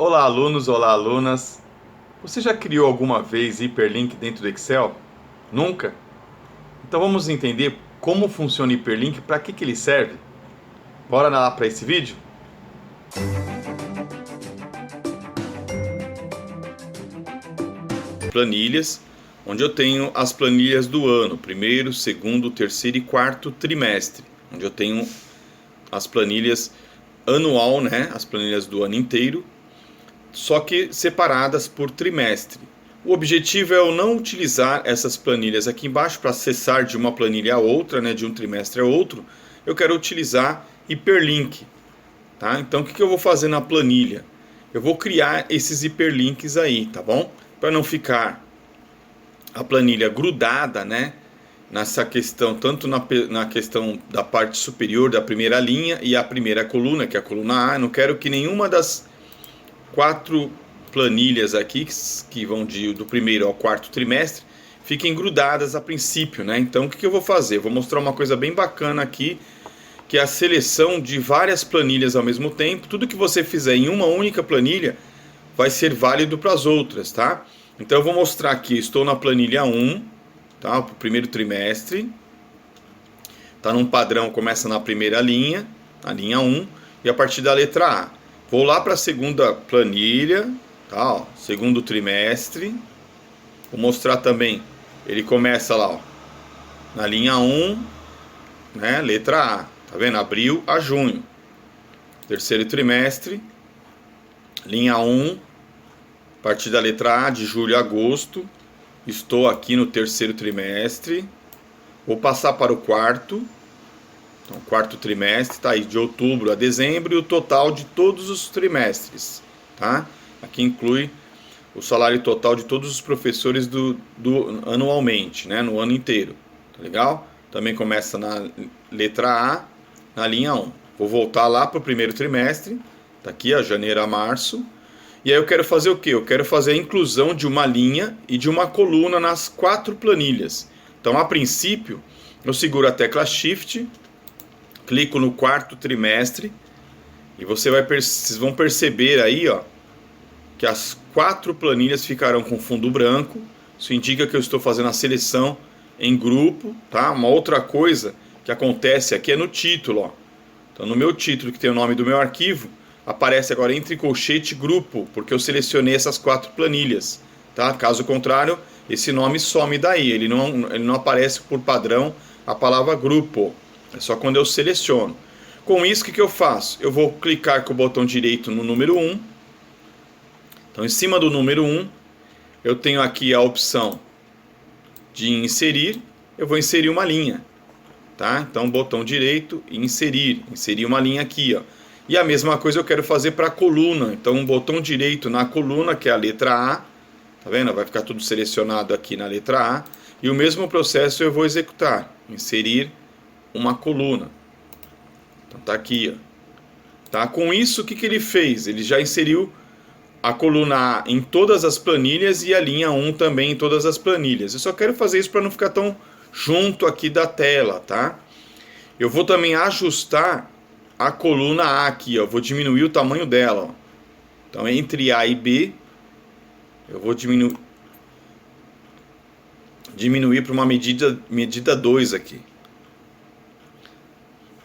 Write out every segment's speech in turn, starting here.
Olá, alunos, olá, alunas. Você já criou alguma vez hiperlink dentro do Excel? Nunca? Então vamos entender como funciona o hiperlink e para que ele serve? Bora lá para esse vídeo? Planilhas, onde eu tenho as planilhas do ano, primeiro, segundo, terceiro e quarto trimestre, onde eu tenho as planilhas anual, né? As planilhas do ano inteiro, só que separadas por trimestre. O objetivo é eu não utilizar essas planilhas aqui embaixo para acessar de uma planilha a outra, né, de um trimestre a outro. Eu quero utilizar hiperlink, tá? Então o que eu vou fazer na planilha? Eu vou criar esses hiperlinks aí, tá bom? Para não ficar a planilha grudada, né, nessa questão, tanto na questão da parte superior da primeira linha e a primeira coluna, que é a coluna A. Eu não quero que nenhuma das quatro planilhas aqui, que vão do primeiro ao quarto trimestre, fiquem grudadas a princípio, né? Então o que eu vou fazer? Eu vou mostrar uma coisa bem bacana aqui, que é a seleção de várias planilhas ao mesmo tempo. Tudo que você fizer em uma única planilha vai ser válido para as outras, tá? Então eu vou mostrar aqui, estou na planilha 1, tá? Para o primeiro trimestre. Tá num padrão, começa na primeira linha, a linha 1, e a partir da letra A. Vou lá para a segunda planilha, tá, ó, segundo trimestre. Vou mostrar também, ele começa lá, ó, na linha 1, né, letra A. Tá vendo? Abril a junho. Terceiro trimestre, linha 1, a partir da letra A, de julho a agosto. Estou aqui no terceiro trimestre. Vou passar para o quarto. Então, quarto trimestre está aí de outubro a dezembro e o total de todos os trimestres, tá? Aqui inclui o salário total de todos os professores anualmente, né? No ano inteiro, tá legal? Também começa na letra A, na linha 1. Vou voltar lá para o primeiro trimestre, tá aqui, ó, janeiro a março. E aí eu quero fazer o quê? Eu quero fazer a inclusão de uma linha e de uma coluna nas quatro planilhas. Então, a princípio, eu seguro a tecla Shift, clico no quarto trimestre e vocês vão perceber aí, ó, que as quatro planilhas ficarão com fundo branco. Isso indica que eu estou fazendo a seleção em grupo, tá? Uma outra coisa que acontece aqui é no título, ó. Então, no meu título, que tem o nome do meu arquivo, aparece agora entre colchete grupo, porque eu selecionei essas quatro planilhas, tá? Caso contrário, esse nome some daí, ele não aparece por padrão a palavra grupo. É só quando eu seleciono. Com isso, o que eu faço? Eu vou clicar com o botão direito no número 1. Então, em cima do número 1, eu tenho aqui a opção de inserir. Eu vou inserir uma linha, tá? Então, botão direito e inserir. Inserir uma linha aqui, ó. E a mesma coisa eu quero fazer para a coluna. Então, botão direito na coluna, que é a letra A. Tá vendo? Vai ficar tudo selecionado aqui na letra A. E o mesmo processo eu vou executar. Inserir uma coluna. Então tá aqui, ó. Tá? Com isso, o que ele fez? Ele já inseriu a coluna A em todas as planilhas e a linha 1 também em todas as planilhas. Eu só quero fazer isso para não ficar tão junto aqui da tela, tá? Eu vou também ajustar a coluna A aqui, ó. Vou diminuir o tamanho dela, ó. Então, entre A e B, eu vou diminuir para uma medida 2 aqui.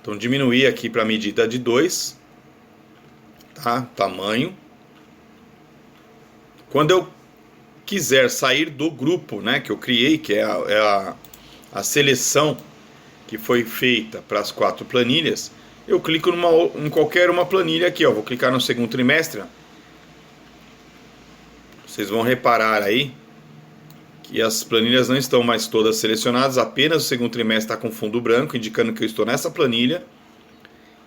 Então, diminuir aqui para a medida de 2, tá? Tamanho. Quando eu quiser sair do grupo, né, que eu criei, que é a seleção que foi feita para as quatro planilhas, eu clico em qualquer uma planilha aqui, ó. Vou clicar no segundo trimestre. Ó. Vocês vão reparar aí que as planilhas não estão mais todas selecionadas, apenas o segundo trimestre está com fundo branco, indicando que eu estou nessa planilha.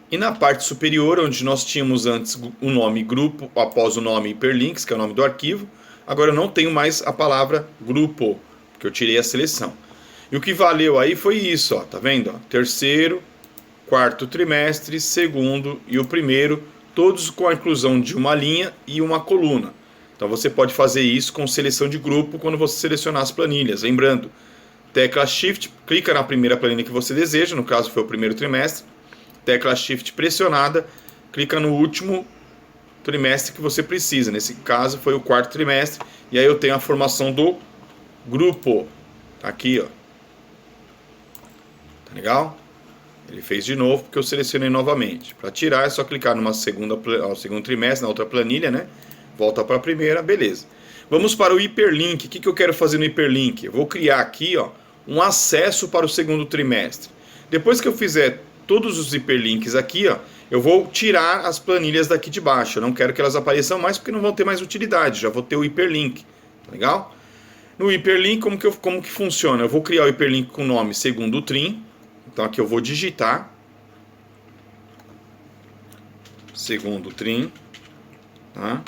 E na parte superior, onde nós tínhamos antes o nome grupo, após o nome hiperlinks, que é o nome do arquivo, agora eu não tenho mais a palavra grupo, porque eu tirei a seleção. E o que valeu aí foi isso, ó, tá vendo? Ó, terceiro, quarto trimestre, segundo e o primeiro, todos com a inclusão de uma linha e uma coluna. Então você pode fazer isso com seleção de grupo quando você selecionar as planilhas. Lembrando, tecla Shift, clica na primeira planilha que você deseja, no caso foi o primeiro trimestre, tecla Shift pressionada, clica no último trimestre que você precisa. Nesse caso foi o quarto trimestre. E aí eu tenho a formação do grupo. Aqui, ó. Tá legal? Ele fez de novo porque eu selecionei novamente. Para tirar é só clicar no segundo trimestre, na outra planilha, né? Volta para a primeira, beleza. Vamos para o hiperlink. O que eu quero fazer no hiperlink? Eu vou criar aqui, ó, um acesso para o segundo trimestre. Depois que eu fizer todos os hiperlinks aqui, ó, eu vou tirar as planilhas daqui de baixo. Eu não quero que elas apareçam mais porque não vão ter mais utilidade. Já vou ter o hiperlink. Tá legal? No hiperlink, como que funciona? Eu vou criar o hiperlink com o nome segundo trim. Então aqui eu vou digitar segundo trim, tá?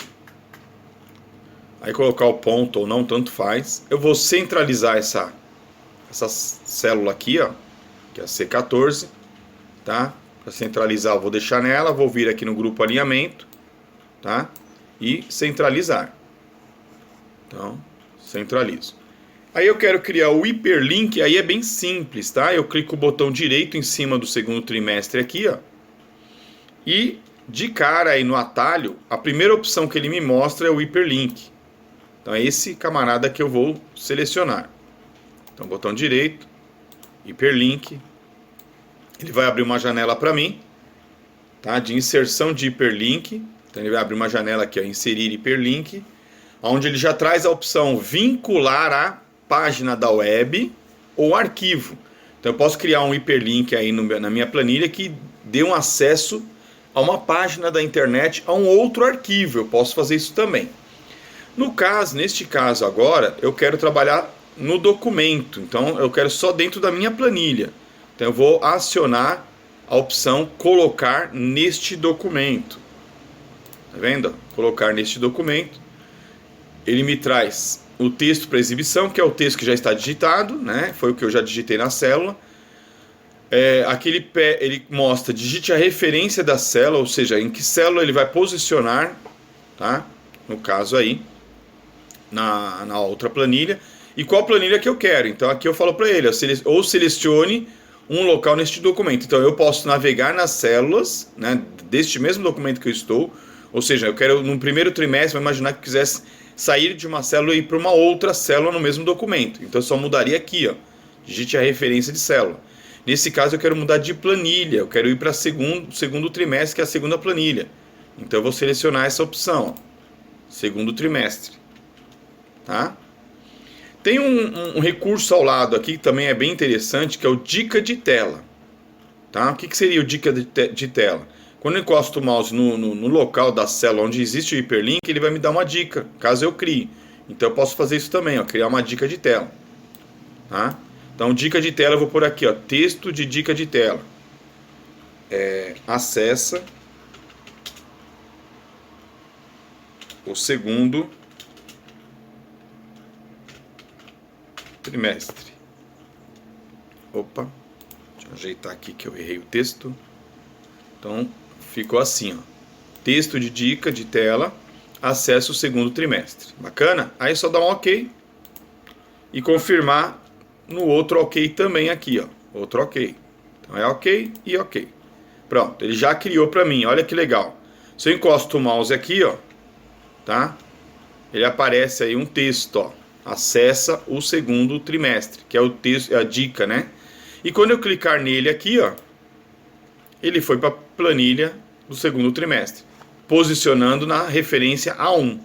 Aí colocar o ponto ou não, tanto faz. Eu vou centralizar essa célula aqui, ó, que é a C14, tá? Para centralizar eu vou deixar nela, vou vir aqui no grupo alinhamento, tá? E centralizar. Então, centralizo. Aí eu quero criar o hiperlink, aí é bem simples, tá? Eu clico o botão direito em cima do segundo trimestre aqui, ó. E de cara aí no atalho, a primeira opção que ele me mostra é o hiperlink. Então é esse camarada que eu vou selecionar. Então botão direito, hiperlink. Ele vai abrir uma janela para mim, tá? De inserção de hiperlink. Então ele vai abrir uma janela aqui, ó, inserir hiperlink, onde ele já traz a opção vincular a página da web ou arquivo. Então eu posso criar um hiperlink aí na minha planilha que dê um acesso a uma página da internet, a um outro arquivo. Eu posso fazer isso também. Neste caso agora, eu quero trabalhar no documento. Então eu quero só dentro da minha planilha. Então eu vou acionar a opção colocar neste documento. Tá vendo? Colocar neste documento. Ele me traz o texto para exibição, que é o texto que já está digitado, né? Foi o que eu já digitei na célula. Aqui ele mostra, digite a referência da célula, ou seja, em que célula ele vai posicionar, tá? No caso aí, na outra planilha. E qual planilha que eu quero. Então aqui eu falo para ele, ou selecione um local neste documento. Então eu posso navegar nas células, né, deste mesmo documento que eu estou. Ou seja, eu quero no primeiro trimestre, vou imaginar que eu quisesse sair de uma célula e ir para uma outra célula no mesmo documento. Então eu só mudaria aqui, ó. Digite a referência de célula. Nesse caso eu quero mudar de planilha. Eu quero ir para segundo trimestre, que é a segunda planilha. Então eu vou selecionar essa opção, ó. Segundo trimestre. Tá? Tem um recurso ao lado aqui que também é bem interessante, que é o dica de tela. Tá? O que seria o dica de tela? Quando eu encosto o mouse no local da célula onde existe o hiperlink, ele vai me dar uma dica, caso eu crie. Então eu posso fazer isso também, ó, criar uma dica de tela. Tá? Então dica de tela eu vou por aqui, ó, texto de dica de tela. Acessa o segundo trimestre. Opa, deixa eu ajeitar aqui que eu errei o texto. Então ficou assim, ó. Texto de dica de tela, acesso o segundo trimestre. Bacana? Aí só dá um OK e confirmar no outro OK também aqui, ó. Outro OK. Então é OK e OK. Pronto, ele já criou para mim. Olha que legal. Se eu encosto o mouse aqui, ó, tá? Ele aparece aí um texto, ó. Acessa o segundo trimestre, que é o texto, é a dica, né? E quando eu clicar nele aqui, ó, ele foi para a planilha do segundo trimestre, posicionando na referência A1,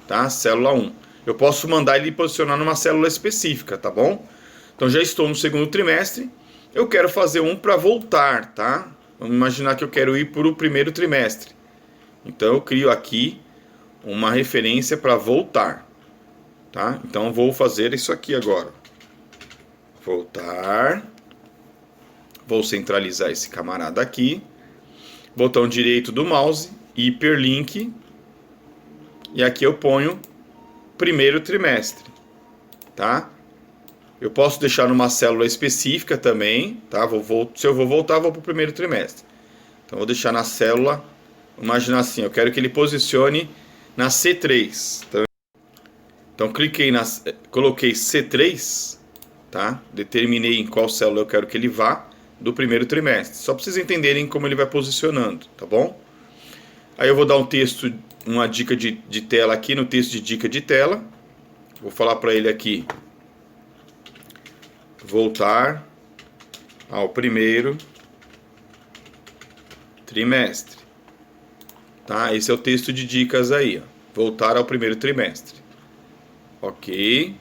tá? Célula 1. Eu posso mandar ele posicionar numa célula específica, tá bom? Então já estou no segundo trimestre, eu quero fazer um para voltar, tá? Vamos imaginar que eu quero ir para o primeiro trimestre. Então eu crio aqui uma referência para voltar, tá? Então eu vou fazer isso aqui agora. Voltar. Vou centralizar esse camarada aqui. Botão direito do mouse, hiperlink. E aqui eu ponho primeiro trimestre, tá? Eu posso deixar numa célula específica também, tá? Se eu vou voltar, vou para o primeiro trimestre. Então vou deixar na célula, imagina assim, eu quero que ele posicione na C3. Então coloquei C3, tá? Determinei em qual célula eu quero que ele vá do primeiro trimestre. Só para vocês entenderem como ele vai posicionando, tá bom? Aí eu vou dar um texto, uma dica de tela aqui no texto de dica de tela. Vou falar para ele aqui: voltar ao primeiro trimestre. Tá? Esse é o texto de dicas aí, ó. Voltar ao primeiro trimestre. Ok.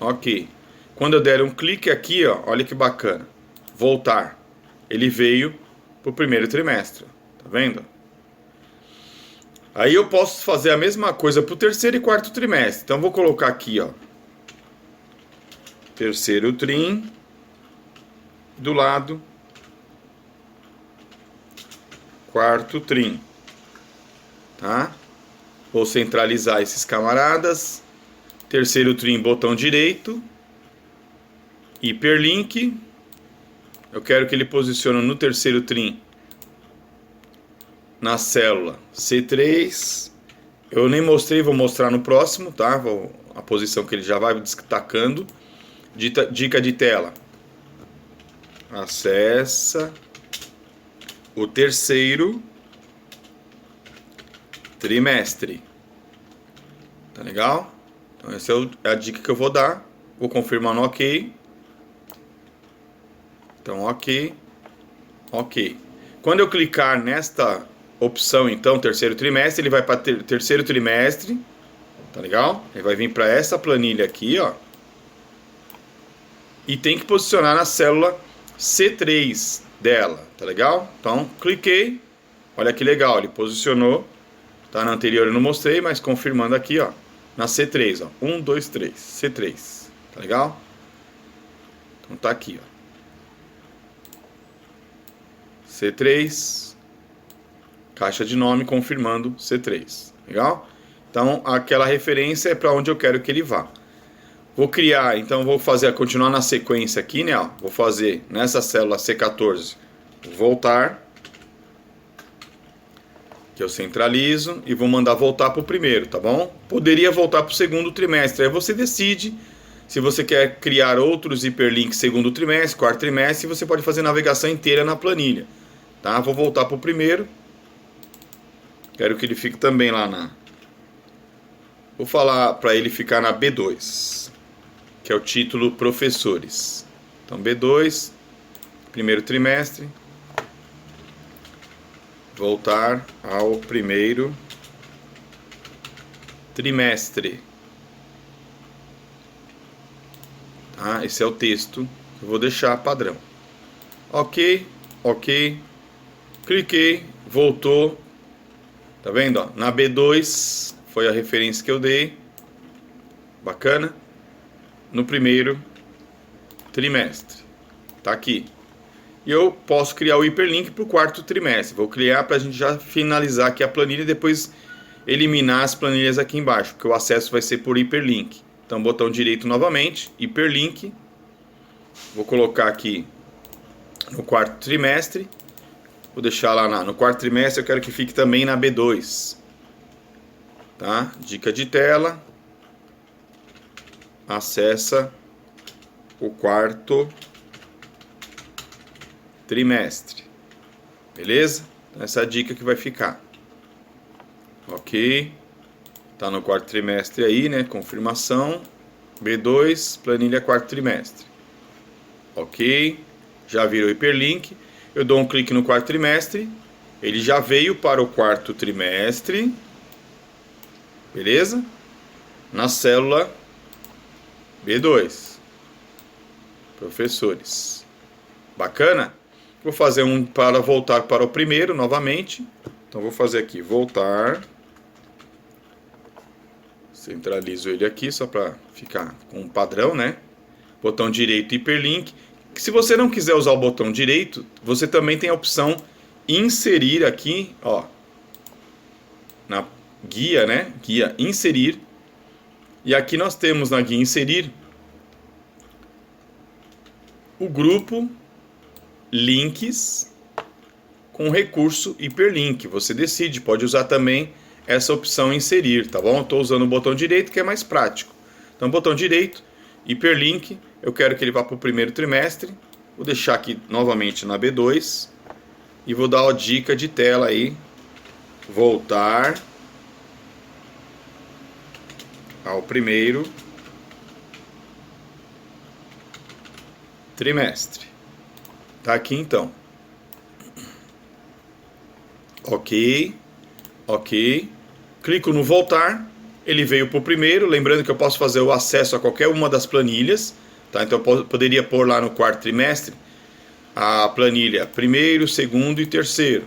Ok. Quando eu der um clique aqui, ó, olha que bacana. Voltar. Ele veio para o primeiro trimestre. Tá vendo? Aí eu posso fazer a mesma coisa para o terceiro e quarto trimestre. Então vou colocar aqui, ó, terceiro trim, do lado, quarto trim, tá? Vou centralizar esses camaradas. Terceiro trim, botão direito, hiperlink. Eu quero que ele posicione no terceiro trim, na célula C3. Eu nem mostrei, vou mostrar no próximo, tá? A posição que ele já vai destacando. Dica de tela: acessa o terceiro trimestre. Tá legal? Então essa é a dica que eu vou dar. Vou confirmar no OK. Então OK. OK. Quando eu clicar nesta opção, então, terceiro trimestre, ele vai para terceiro trimestre. Tá legal? Ele vai vir para essa planilha aqui, ó. E tem que posicionar na célula C3 dela, tá legal? Então, cliquei. Olha que legal, ele posicionou. Tá, na anterior eu não mostrei, mas confirmando aqui, ó, na C3, ó. 1, 2, 3, C3. Tá legal? Então tá aqui, ó. C3, caixa de nome confirmando C3. Legal? Então, aquela referência é para onde eu quero que ele vá. Vou criar, então vou continuar na sequência aqui, né? Ó. Vou fazer nessa célula C14, voltar, que eu centralizo, e vou mandar voltar para o primeiro, tá bom? Poderia voltar para o segundo trimestre. Aí você decide se você quer criar outros hiperlinks segundo trimestre, quarto trimestre, e você pode fazer navegação inteira na planilha. Tá? Vou voltar para o primeiro. Quero que ele fique também lá na... Vou falar para ele ficar na B2, que é o título professores. Então B2, primeiro trimestre. Voltar ao primeiro trimestre. Tá? Esse é o texto que eu vou deixar padrão. Ok, ok. Cliquei, voltou. Tá vendo? Ó? Na B2 foi a referência que eu dei. Bacana. No primeiro trimestre. Tá aqui. E eu posso criar o hiperlink para o quarto trimestre. Vou criar para a gente já finalizar aqui a planilha e depois eliminar as planilhas aqui embaixo, porque o acesso vai ser por hiperlink. Então, botão direito novamente, hiperlink. Vou colocar aqui no quarto trimestre. Vou deixar lá no quarto trimestre, eu quero que fique também na B2. Tá? Dica de tela. Acessa o quarto trimestre. Beleza? Essa é a dica que vai ficar. Ok. Tá no quarto trimestre aí, né? Confirmação. B2, planilha quarto trimestre. Ok. Já virou hiperlink. Eu dou um clique no quarto trimestre. Ele já veio para o quarto trimestre. Beleza? Na célula B2. Professores. Bacana? Vou fazer um para voltar para o primeiro novamente. Então vou fazer aqui, voltar. Centralizo ele aqui só para ficar com um padrão, né? Botão direito, hiperlink. Se você não quiser usar o botão direito, você também tem a opção inserir aqui, ó. Na guia, né? Guia inserir. E aqui nós temos na guia inserir o grupo links com recurso hiperlink. Você decide, pode usar também essa opção inserir, tá bom? Estou usando o botão direito que é mais prático. Então, botão direito, hiperlink, eu quero que ele vá para o primeiro trimestre. Vou deixar aqui novamente na B2 e vou dar a dica de tela aí. voltar ao primeiro trimestre. Tá aqui então. Ok. Clico no voltar. Ele veio para o primeiro. Lembrando que eu posso fazer o acesso a qualquer uma das planilhas. Tá? Então eu poderia pôr lá no quarto trimestre a planilha primeiro, segundo e terceiro.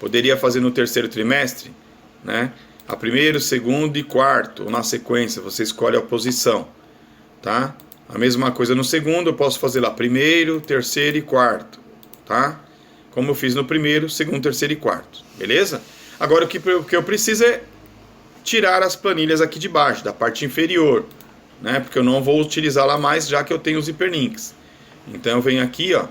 Poderia fazer no terceiro trimestre, né? A primeiro, segundo e quarto, ou na sequência, você escolhe a posição, tá? A mesma coisa no segundo, eu posso fazer lá primeiro, terceiro e quarto, tá? Como eu fiz no primeiro, segundo, terceiro e quarto, beleza? Agora o que eu preciso é tirar as planilhas aqui de baixo, da parte inferior, né? Porque eu não vou utilizá-la mais, já que eu tenho os hiperlinks. Então eu venho aqui, ó.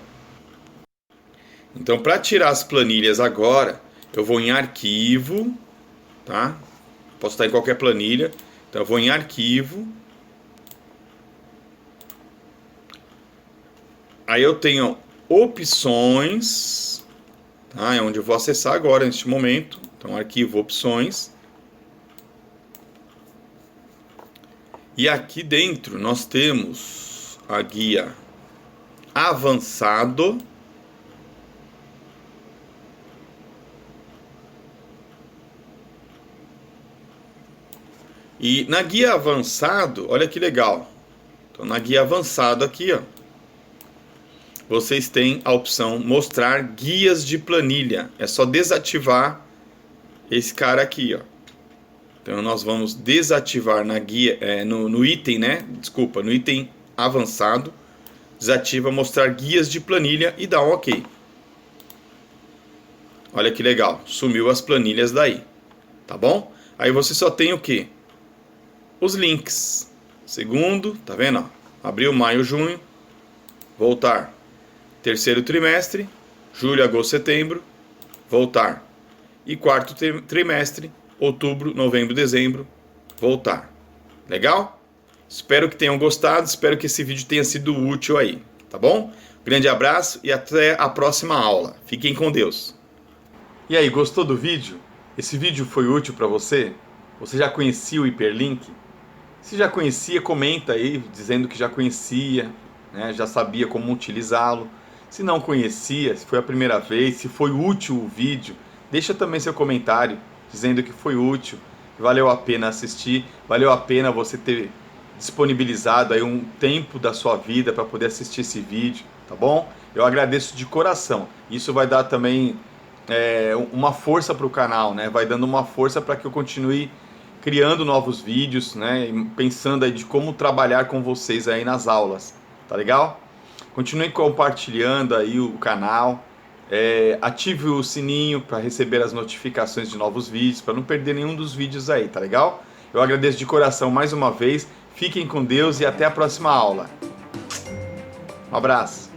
Então para tirar as planilhas agora, eu vou em arquivo, tá? Posso estar em qualquer planilha. Então eu vou em arquivo. Aí eu tenho opções, tá? É onde eu vou acessar agora, neste momento. Então arquivo, opções. E aqui dentro nós temos a guia avançado. E na guia avançado, olha que legal. Então na guia avançado aqui, ó, vocês têm a opção mostrar guias de planilha. É só desativar esse cara aqui, ó. Então nós vamos desativar na guia, no item, né? Desculpa, no item avançado, desativa mostrar guias de planilha e dá um OK. Olha que legal, sumiu as planilhas daí, tá bom? Aí você só tem o quê? Os links. Segundo, tá vendo? Ó? Abril, maio, junho. Voltar. Terceiro trimestre. Julho, agosto, setembro. Voltar. E quarto trimestre. Outubro, novembro, dezembro. Voltar. Legal? Espero que tenham gostado. Espero que esse vídeo tenha sido útil aí. Tá bom? Grande abraço e até a próxima aula. Fiquem com Deus. E aí, gostou do vídeo? Esse vídeo foi útil para você? Você já conhecia o hiperlink? Se já conhecia, comenta aí, dizendo que já conhecia, né, já sabia como utilizá-lo. Se não conhecia, se foi a primeira vez, se foi útil o vídeo, deixa também seu comentário, dizendo que foi útil, que valeu a pena assistir, valeu a pena você ter disponibilizado aí um tempo da sua vida para poder assistir esse vídeo, tá bom? Eu agradeço de coração. Isso vai dar também uma força para o canal, né? Vai dando uma força para que eu continue criando novos vídeos, né? Pensando aí de como trabalhar com vocês aí nas aulas, tá legal? Continue compartilhando aí o canal, ative o sininho para receber as notificações de novos vídeos, para não perder nenhum dos vídeos aí, tá legal? Eu agradeço de coração mais uma vez, fiquem com Deus e até a próxima aula. Um abraço!